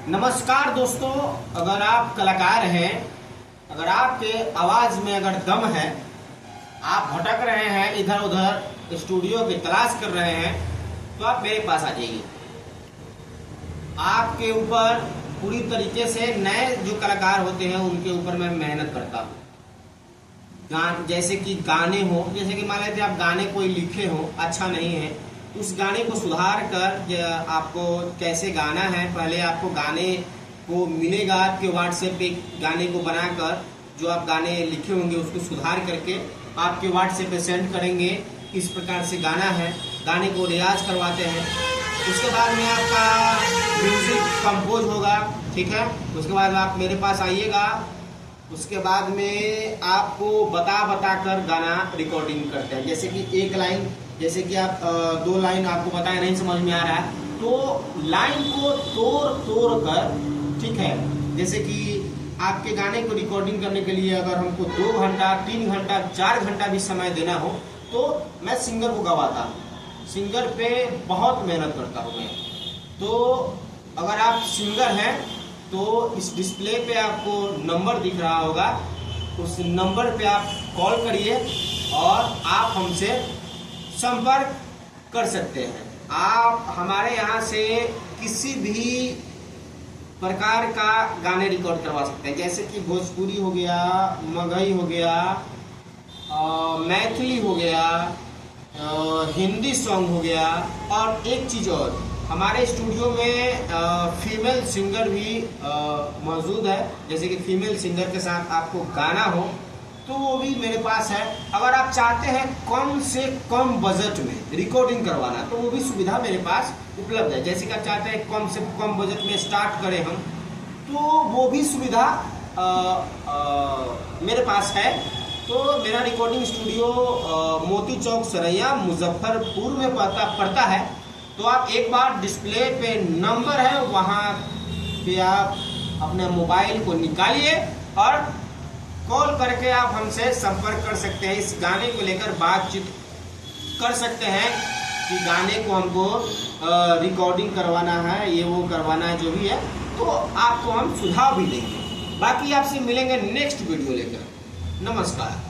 नमस्कार दोस्तों, अगर आप कलाकार हैं, अगर आपके आवाज में अगर दम है, आप भटक रहे हैं इधर उधर स्टूडियो की तलाश कर रहे हैं, तो आप मेरे पास आ जाइए। आपके ऊपर पूरी तरीके से नए जो कलाकार होते हैं उनके ऊपर मैं मेहनत करता हूँ। जैसे कि गाने हो, जैसे कि मान लेते आप गाने कोई लिखे हो, अच्छा नहीं है, उस गाने को सुधार कर आपको कैसे गाना है, पहले आपको गाने को मिलेगा आपके व्हाट्सएप पे, गाने को बनाकर जो आप गाने लिखे होंगे उसको सुधार करके आपके व्हाट्सएप पे सेंड करेंगे। इस प्रकार से गाना है, गाने को रियाज करवाते हैं। उसके बाद में आपका म्यूजिक कंपोज होगा, ठीक है। उसके बाद आप मेरे पास आइएगा। उसके बाद में आपको बता कर गाना रिकॉर्डिंग करते हैं। जैसे कि एक लाइन, जैसे कि आप दो लाइन आपको बताया नहीं समझ में आ रहा है, तो लाइन को तोड़ कर, ठीक है। जैसे कि आपके गाने को रिकॉर्डिंग करने के लिए अगर हमको 2 घंटा 3 घंटा 4 घंटा भी समय देना हो तो मैं सिंगर को गवाता हूँ। सिंगर पे बहुत मेहनत करता हूँ मैं। तो अगर आप सिंगर हैं तो इस डिस्प्ले पे आपको नंबर दिख रहा होगा, उस नंबर पे आप कॉल करिए और आप हमसे संपर्क कर सकते हैं। आप हमारे यहाँ से किसी भी प्रकार का गाने रिकॉर्ड करवा सकते हैं, जैसे कि भोजपुरी हो गया, मगही हो गया, मैथिली हो गया, हिंदी सॉन्ग हो गया। और एक चीज़ और, हमारे स्टूडियो में फीमेल सिंगर भी मौजूद है। जैसे कि फीमेल सिंगर के साथ आपको गाना हो तो वो भी मेरे पास है। अगर आप चाहते हैं कम से कम बजट में रिकॉर्डिंग करवाना तो वो भी सुविधा मेरे पास उपलब्ध है। जैसे कि आप चाहते हैं कम से कम बजट में स्टार्ट करें हम, तो वो भी सुविधा मेरे पास है। तो मेरा रिकॉर्डिंग स्टूडियो मोती चौक सरैया मुजफ्फरपुर में पड़ता है। तो आप एक बार डिस्प्ले पे नंबर है, वहाँ पे आप अपने मोबाइल को निकालिए और कॉल करके आप हमसे संपर्क कर सकते हैं। इस गाने को लेकर बातचीत कर सकते हैं कि गाने को हमको रिकॉर्डिंग करवाना है, ये वो करवाना है, जो भी है, तो आपको हम सुझाव भी देंगे। बाकी आपसे मिलेंगे नेक्स्ट वीडियो लेकर। नमस्कार।